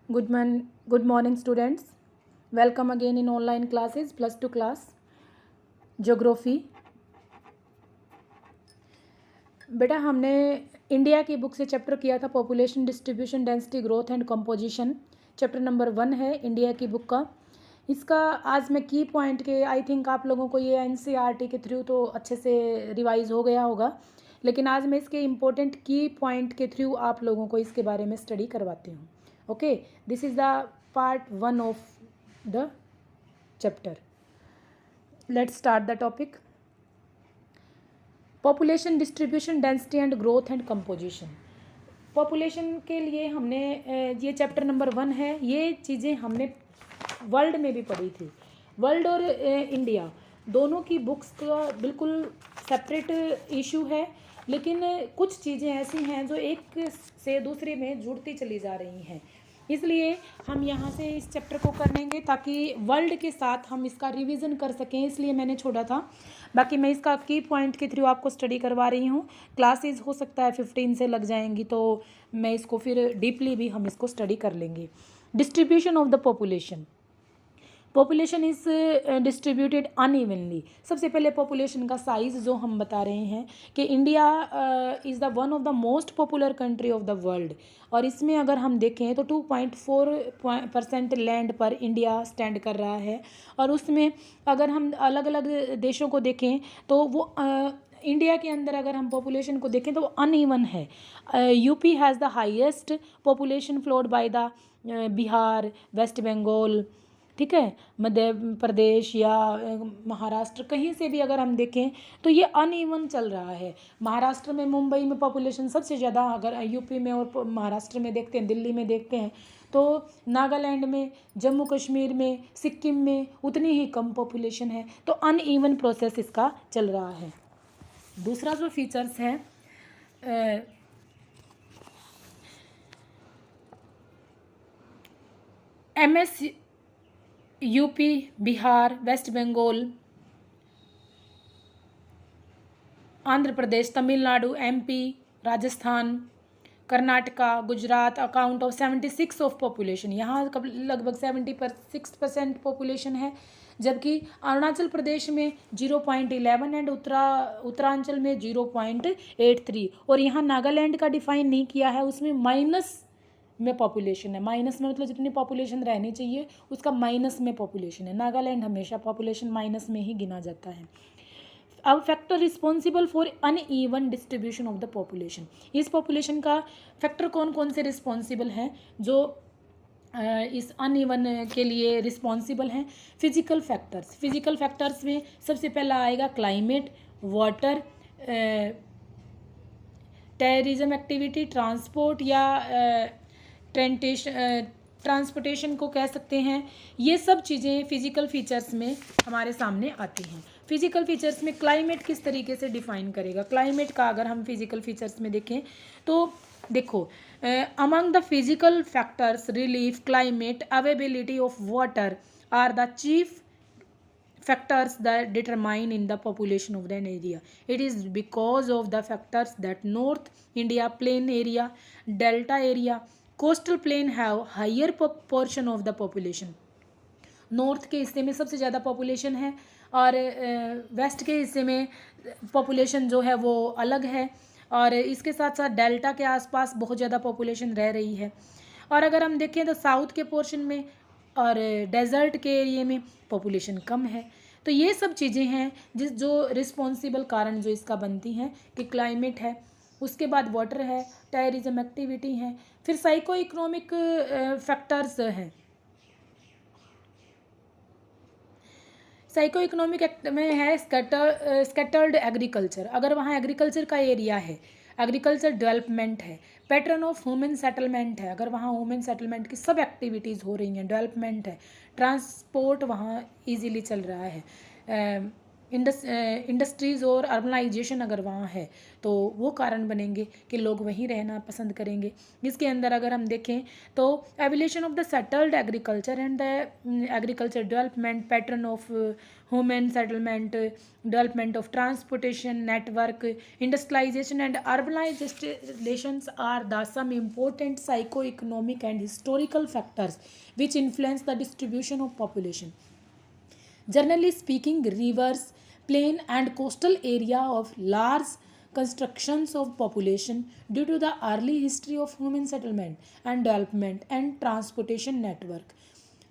Good morning, students. Welcome again in online classes, +2 class, Geography. बेटा हमने India की book से चैप्टर किया था population distribution density growth and composition. Chapter number 1 है इंडिया की बुक का. इसका आज मैं की पॉइंट के आई थिंक आप लोगों को ये एनसीईआरटी के थ्रू तो अच्छे से रिवाइज हो गया होगा, लेकिन आज मैं इसके इम्पोर्टेंट की पॉइंट के थ्रू आप लोगों को इसके बारे में स्टडी करवाती हूँ. Okay, this is the part 1 of the chapter. Let's start the topic. Population distribution, density and growth and composition. Population के लिए हमने ये चैप्टर नंबर 1 है. ये चीज़ें हमने वर्ल्ड में भी पढ़ी थी. वर्ल्ड और इंडिया दोनों की बुक्स का बिल्कुल सेपरेट इशू है, लेकिन कुछ चीज़ें ऐसी हैं जो एक से दूसरे में जुड़ती चली जा रही हैं. इसलिए हम यहाँ से इस चैप्टर को कर लेंगे ताकि वर्ल्ड के साथ हम इसका रिवीजन कर सकें, इसलिए मैंने छोड़ा था. बाकी मैं इसका की पॉइंट के थ्रू आपको स्टडी करवा रही हूँ. क्लासेस हो सकता है 15 से लग जाएंगी, तो मैं इसको फिर डीपली भी हम इसको स्टडी कर लेंगे. Distribution of the population. Population is distributed unevenly. सबसे पहले पॉपुलेशन का साइज़ जो हम बता रहे हैं कि India is the one of the most popular country of the world. और इसमें अगर हम देखें तो 2.4% लैंड पर इंडिया स्टैंड कर रहा है. और उसमें अगर हम अलग अलग देशों को देखें तो वो इंडिया के अंदर अगर हम पॉपुलेशन को देखें तो वो अनइवन है. UP has the highest population followed by the Bihar, West Bengal, ठीक है, मध्य प्रदेश या महाराष्ट्र, कहीं से भी अगर हम देखें तो ये अनइवन चल रहा है. महाराष्ट्र में, मुंबई में पॉपुलेशन सबसे ज़्यादा, अगर यूपी में और महाराष्ट्र में देखते हैं, दिल्ली में देखते हैं, तो नागालैंड में, जम्मू कश्मीर में, सिक्किम में उतनी ही कम पॉपुलेशन है. तो अनइवन प्रोसेस इसका चल रहा है. दूसरा जो फीचर्स है MS UP, Bihar, West Bengal, Andhra Pradesh, Tamil Nadu, MP, Rajasthan, Karnataka, Gujarat account of 76 of population. यहाँ लगभग 76% पॉपुलेशन है, जबकि अरुणाचल प्रदेश में 0.11 एंड उत्तरांचल में 0.83. और यहाँ नागालैंड का डिफाइन नहीं किया है, उसमें माइनस में पॉपुलेशन है. माइनस में मतलब जितनी पॉपुलेशन रहनी चाहिए उसका माइनस में पॉपुलेशन है. नागालैंड हमेशा पॉपुलेशन माइनस में ही गिना जाता है. अब factor responsible for uneven distribution of the population. इस पॉपुलेशन का फैक्टर कौन कौन से रिस्पॉन्सिबल हैं जो इस अनइवन के लिए रिस्पॉन्सिबल हैं? Physical factors. फिजिकल फैक्टर्स में सबसे पहला आएगा climate, water, terrorism activity, transport या ट्रांसपोर्टेशन को कह सकते हैं. ये सब चीज़ें फिजिकल फीचर्स में हमारे सामने आती हैं. फिजिकल फीचर्स में क्लाइमेट किस तरीके से डिफाइन करेगा? क्लाइमेट का अगर हम फिजिकल फीचर्स में देखें तो देखो, among the physical factors relief, climate, availability of water are the chief factors that determine in the population of an area. It is because of the factors that North India plain area, delta area, coastal plain have higher portion of the population. North के हिस्से में सबसे ज़्यादा population है और waste के हिस्से में पॉपुलेशन जो है वो अलग है. और इसके साथ साथ डेल्टा के आसपास बहुत ज़्यादा पॉपुलेशन रह रही है. और अगर हम देखें तो साउथ के पोर्शन में और डेजर्ट के एरिया में पॉपुलेशन कम है. तो ये सब चीज़ें हैं जो रिस्पॉन्सिबल कारण जो इसका बनती हैं कि क्लाइमेट है, उसके बाद वाटर है, टूरिज्म एक्टिविटी है, फिर साइको इकोनॉमिक फैक्टर्स हैं. साइको इकोनॉमिक में है स्कैटर्ड एग्रीकल्चर. अगर वहाँ एग्रीकल्चर का एरिया है, एग्रीकल्चर डेवलपमेंट है, पैटर्न ऑफ ह्यूमन सेटलमेंट है, अगर वहाँ ह्यूमन सेटलमेंट की सब एक्टिविटीज़ हो रही हैं, डेवलपमेंट है, ट्रांसपोर्ट वहाँ इजीली चल रहा है, इंडस्ट्रीज़ और अर्बनाइजेशन अगर वहाँ है तो वो कारण बनेंगे कि लोग वहीं रहना पसंद करेंगे। इसके अंदर अगर हम देखें तो evolution of the settled agriculture and the agriculture development pattern of human settlement, development of transportation network, industrialisation and urbanisations are the some important socio-economic and historical factors which influence the distribution of population. Generally speaking, rivers, plain and coastal area of large constructions of population due to the early history of human settlement and development and transportation network.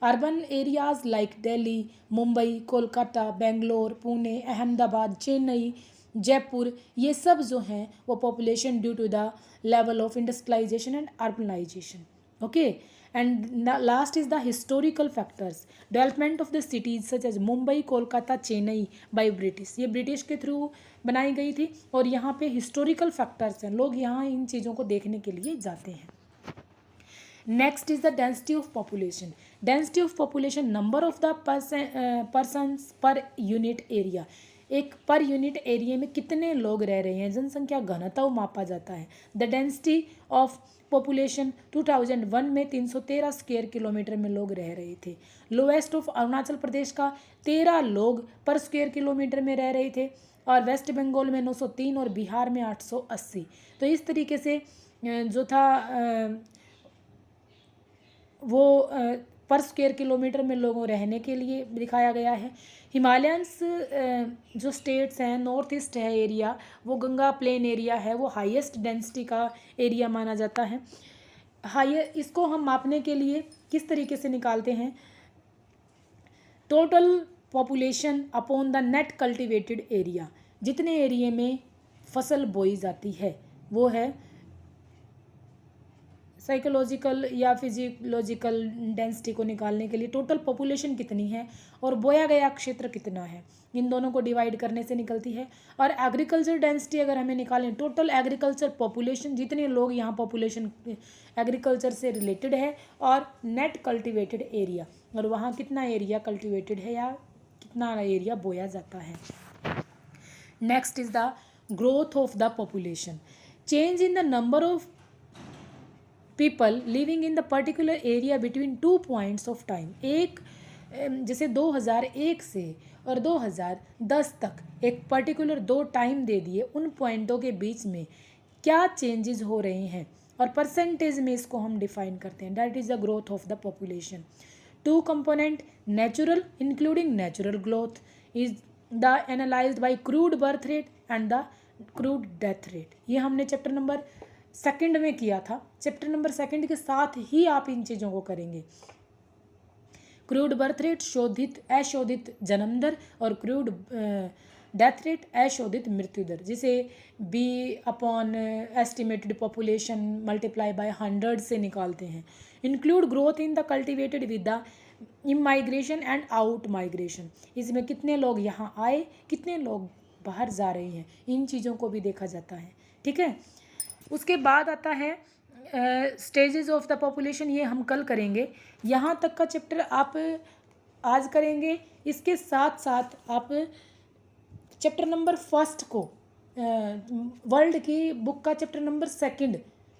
Urban areas like Delhi, Mumbai, Kolkata, Bangalore, Pune, Ahmedabad, Chennai, Jaipur, ये सब जो हैं वो population due to the level of industrialisation and urbanisation. Okay, and last is the historical factors. Development of the cities such as Mumbai, Kolkata, Chennai by British. ये British के through बनाई गई थी और यहाँ पे हिस्टोरिकल फैक्टर्स हैं, लोग यहाँ इन चीज़ों को देखने के लिए जाते हैं. Next is the density of population. Density of population, number of the persons per unit area. एक पर यूनिट एरिया में कितने लोग रह रहे हैं, जनसंख्या घनत्व मापा जाता है. द डेंसिटी ऑफ पॉपुलेशन 2001 में 313 स्क्वायर किलोमीटर में लोग रह रहे थे. लोएस्ट ऑफ अरुणाचल प्रदेश का 13 लोग पर स्क्वायर किलोमीटर में रह रहे थे और वेस्ट बंगाल में 903 और बिहार में 880. तो इस तरीके से जो था वो पर स्क्वायर किलोमीटर में लोगों रहने के लिए दिखाया गया है. हिमालयंस जो स्टेट्स हैं, नॉर्थ ईस्ट है एरिया, वो गंगा प्लेन एरिया है, वो हाईएस्ट डेंसिटी का एरिया माना जाता है. इसको हम मापने के लिए किस तरीके से निकालते हैं, total population upon the net cultivated area. जितने एरिया में फसल बोई जाती है वो है साइकोलॉजिकल या फिजियोलॉजिकल डेंसिटी को निकालने के लिए टोटल पॉपुलेशन कितनी है और बोया गया क्षेत्र कितना है, इन दोनों को डिवाइड करने से निकलती है. और एग्रीकल्चर डेंसिटी अगर हमें निकालें, टोटल एग्रीकल्चर पॉपुलेशन, जितने लोग यहाँ पॉपुलेशन एग्रीकल्चर से रिलेटेड है, और नेट कल्टिवेटेड एरिया, और वहाँ कितना एरिया कल्टिवेटेड है या कितना एरिया बोया जाता है. Next is the growth of the population. Change in the number of people living in the particular area between 2 points of time. एक जैसे 2001 से और 2010 तक एक पर्टिकुलर 2 टाइम दे दिए, उन पॉइंटों के बीच में क्या चेंजेस हो रहे हैं और परसेंटेज में इसको हम डिफाइन करते हैं. That is the growth of the population. 2 component, natural including natural growth is the analysed by crude birth rate and the crude death rate. ये हमने चैप्टर नंबर 2 में किया था. चैप्टर नंबर 2 के साथ ही आप इन चीज़ों को करेंगे. क्रूड बर्थ रेट शोधित अशोधित जन्म दर और क्रूड डेथ रेट अशोधित मृत्यु दर, जिसे be upon estimated population multiply by 100 से निकालते हैं. Include growth in the cultivated with the immigration and out migration. इसमें कितने लोग यहाँ आए, कितने लोग बाहर जा रहे हैं, इन चीज़ों को भी देखा जाता है. ठीक है. उसके बाद आता है स्टेजेस ऑफ द पॉपुलेशन. ये हम कल करेंगे. यहाँ तक का चैप्टर आप आज करेंगे. इसके साथ साथ आप चैप्टर नंबर 1 को वर्ल्ड की बुक का चैप्टर नंबर 2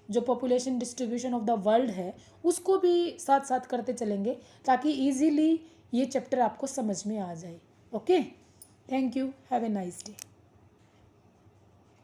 जो population distribution of the world है उसको भी साथ साथ करते चलेंगे ताकि इजीली ये चैप्टर आपको समझ में आ जाए. Okay, thank you, have a nice day.